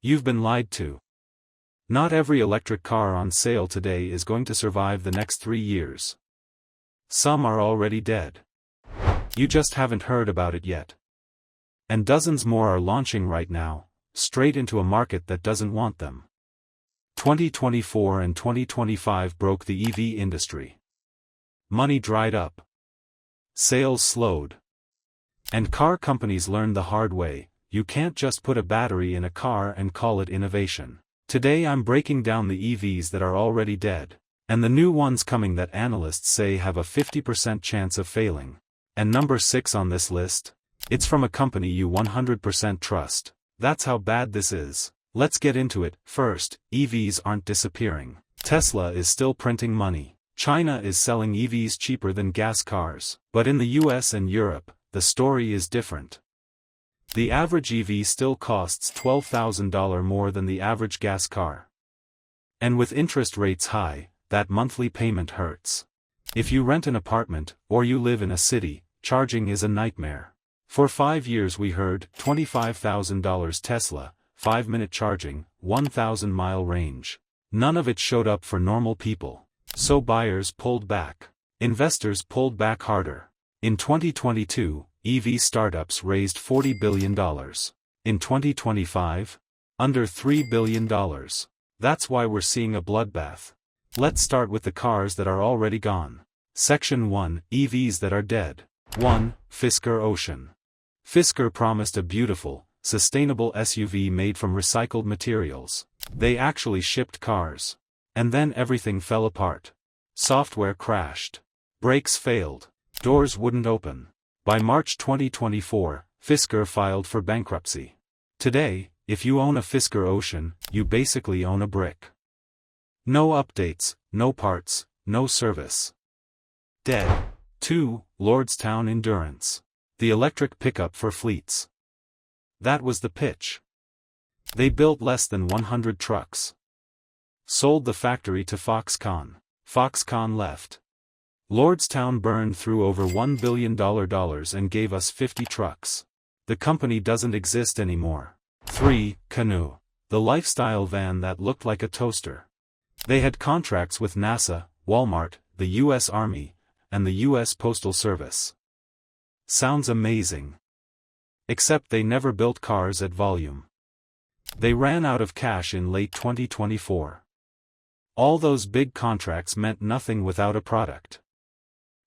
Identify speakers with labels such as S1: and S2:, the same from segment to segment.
S1: You've been lied to. Not every electric car on sale today is going to survive the next 3 years. Some are already dead. You just haven't heard about it yet. And dozens more are launching right now, straight into a market that doesn't want them. 2024 and 2025 broke the EV industry. Money dried up. Sales slowed. And car companies learned the hard way: you can't just put a battery in a car and call it innovation. Today I'm breaking down the EVs that are already dead, and the new ones coming that analysts say have a 50% chance of failing. And number 6 on this list? It's from a company you 100% trust. That's how bad this is. Let's get into it. First, EVs aren't disappearing. Tesla is still printing money. China is selling EVs cheaper than gas cars. But in the US and Europe, the story is different. The average EV still costs $12,000 more than the average gas car. And with interest rates high, that monthly payment hurts. If you rent an apartment, or you live in a city, charging is a nightmare. For 5 years we heard $25,000 Tesla, 5-minute charging, 1,000-mile range. None of it showed up for normal people. So buyers pulled back. Investors pulled back harder. In 2022, EV startups raised $40 billion. In 2025, under $3 billion. That's why we're seeing a bloodbath. Let's start with the cars that are already gone. Section 1, EVs that are dead. 1. Fisker Ocean. Fisker promised a beautiful, sustainable SUV made from recycled materials. They actually shipped cars. And then everything fell apart. Software crashed. Brakes failed. Doors wouldn't open. By March 2024, Fisker filed for bankruptcy. Today, if you own a Fisker Ocean, you basically own a brick. No updates, no parts, no service. Dead. 2. Lordstown Endurance. The electric pickup for fleets. That was the pitch. They built less than 100 trucks. Sold the factory to Foxconn. Foxconn left. Lordstown burned through over $1 billion and gave us 50 trucks. The company doesn't exist anymore. 3. Canoo. The lifestyle van that looked like a toaster. They had contracts with NASA, Walmart, the US Army, and the US Postal Service. Sounds amazing. Except they never built cars at volume. They ran out of cash in late 2024. All those big contracts meant nothing without a product.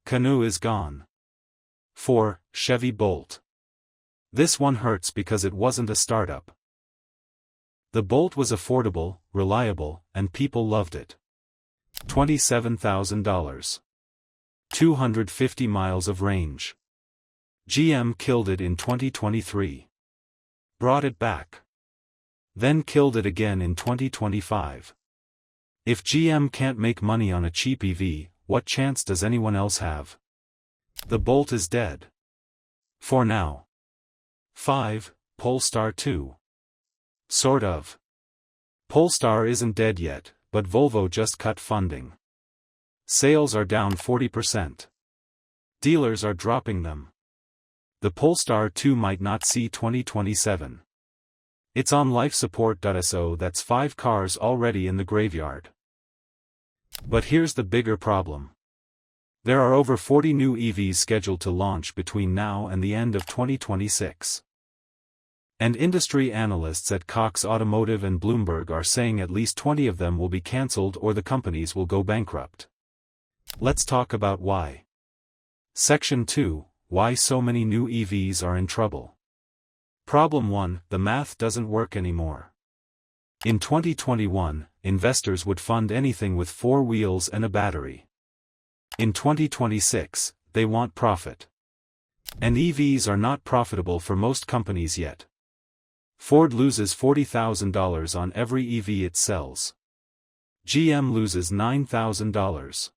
S1: Canoo is gone. 4. Chevy Bolt. This one hurts because it wasn't a startup. The Bolt was affordable, reliable, and people loved it. $27,000. 250 miles of range. GM killed it in 2023. Brought it back. Then killed it again in 2025. If GM can't make money on a cheap EV, what chance does anyone else have? The Bolt is dead. For now. 5. Polestar 2. Sort of. Polestar isn't dead yet, but Volvo just cut funding. Sales are down 40%. Dealers are dropping them. The Polestar 2 might not see 2027. It's on life support. So that's 5 cars already in the graveyard. But here's the bigger problem. There are over 40 new EVs scheduled to launch between now and the end of 2026. And industry analysts at Cox Automotive and Bloomberg are saying at least 20 of them will be cancelled or the companies will go bankrupt. Let's talk about why. Section 2, Why so many new EVs are in trouble. Problem 1, the math doesn't work anymore. In 2021, investors would fund anything with 4 wheels and a battery. In 2026, they want profit. And EVs are not profitable for most companies yet. Ford loses $40,000 on every EV it sells. GM loses $9,000.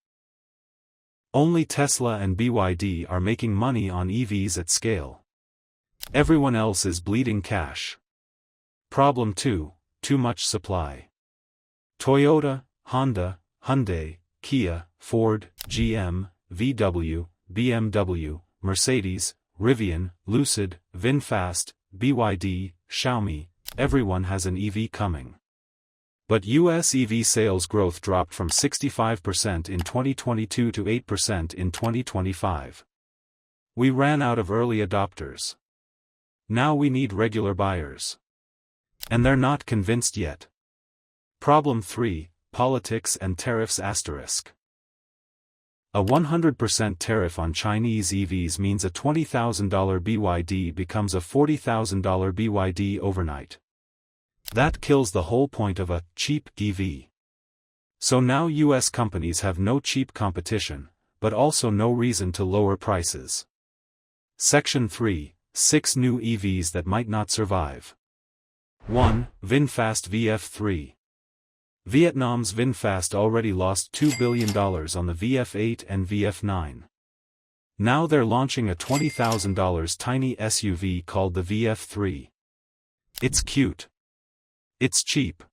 S1: Only Tesla and BYD are making money on EVs at scale. Everyone else is bleeding cash. Problem 2, too much supply. Toyota, Honda, Hyundai, Kia, Ford, GM, VW, BMW, Mercedes, Rivian, Lucid, VinFast, BYD, Xiaomi, everyone has an EV coming. But US EV sales growth dropped from 65% in 2022 to 8% in 2025. We ran out of early adopters. Now we need regular buyers. And they're not convinced yet. Problem 3, Politics and Tariffs *. A 100% tariff on Chinese EVs means a $20,000 BYD becomes a $40,000 BYD overnight. That kills the whole point of a cheap EV. So now US companies have no cheap competition, but also no reason to lower prices. Section 3, 6 new EVs that might not survive. 1. VinFast VF3. Vietnam's VinFast already lost $2 billion on the VF8 and VF9. Now they're launching a $20,000 tiny SUV called the VF3. It's cute. It's cheap.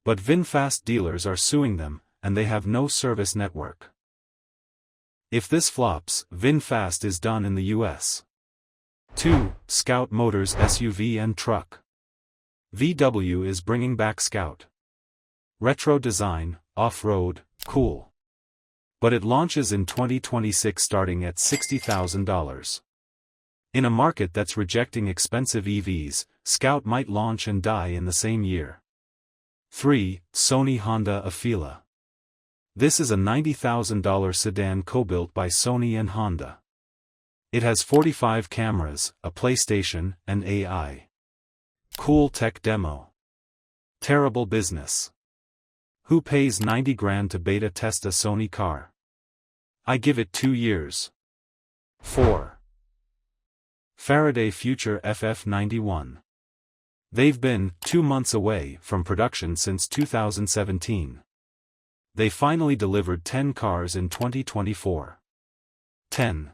S1: But VinFast dealers are suing them, and they have no service network. If this flops, VinFast is done in the US. 2. Scout Motors SUV and Truck. VW is bringing back Scout. Retro design, off-road, cool. But it launches in 2026 starting at $60,000. In a market that's rejecting expensive EVs, Scout might launch and die in the same year. 3. Sony Honda Afeela. This is a $90,000 sedan co-built by Sony and Honda. It has 45 cameras, a PlayStation, and AI. Cool tech demo. Terrible business. Who pays 90 grand to beta test a Sony car? I give it 2 years. 4. Faraday Future FF91. They've been 2 months away from production since 2017. They finally delivered 10 cars in 2024. 10.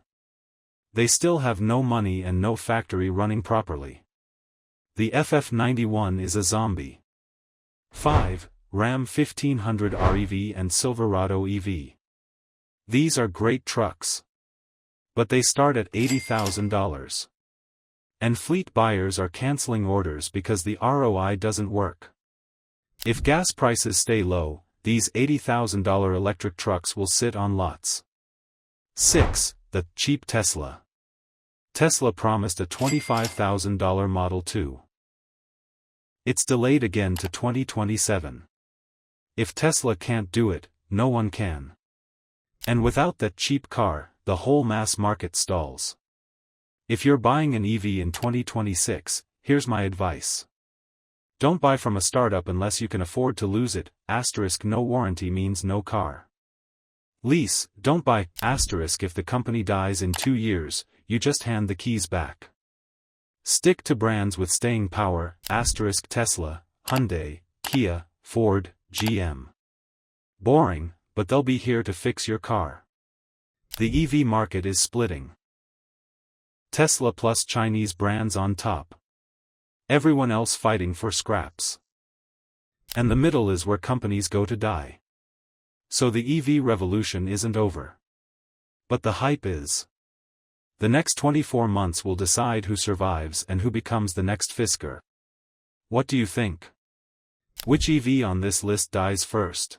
S1: They still have no money and no factory running properly. The FF91 is a zombie. 5. Ram 1500 REV and Silverado EV. These are great trucks. But they start at $80,000. And fleet buyers are canceling orders because the ROI doesn't work. If gas prices stay low, these $80,000 electric trucks will sit on lots. 6. The cheap Tesla. Tesla promised a $25,000 Model 2. It's delayed again to 2027. If Tesla can't do it, no one can. And without that cheap car, the whole mass market stalls. If you're buying an EV in 2026, here's my advice. Don't buy from a startup unless you can afford to lose it, * no warranty means no car. Lease, don't buy, * if the company dies in 2 years, you just hand the keys back. Stick to brands with staying power, * Tesla, Hyundai, Kia, Ford, GM. Boring, but they'll be here to fix your car. The EV market is splitting. Tesla plus Chinese brands on top. Everyone else fighting for scraps. And the middle is where companies go to die. So the EV revolution isn't over. But the hype is. The next 24 months will decide who survives and who becomes the next Fisker. What do you think? Which EV on this list dies first?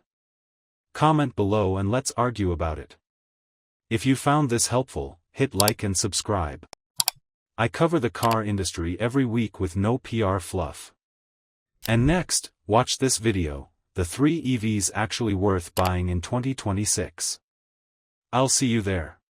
S1: Comment below and let's argue about it. If you found this helpful, hit like and subscribe. I cover the car industry every week with no PR fluff. And next, watch this video, the 3 EVs actually worth buying in 2026. I'll see you there.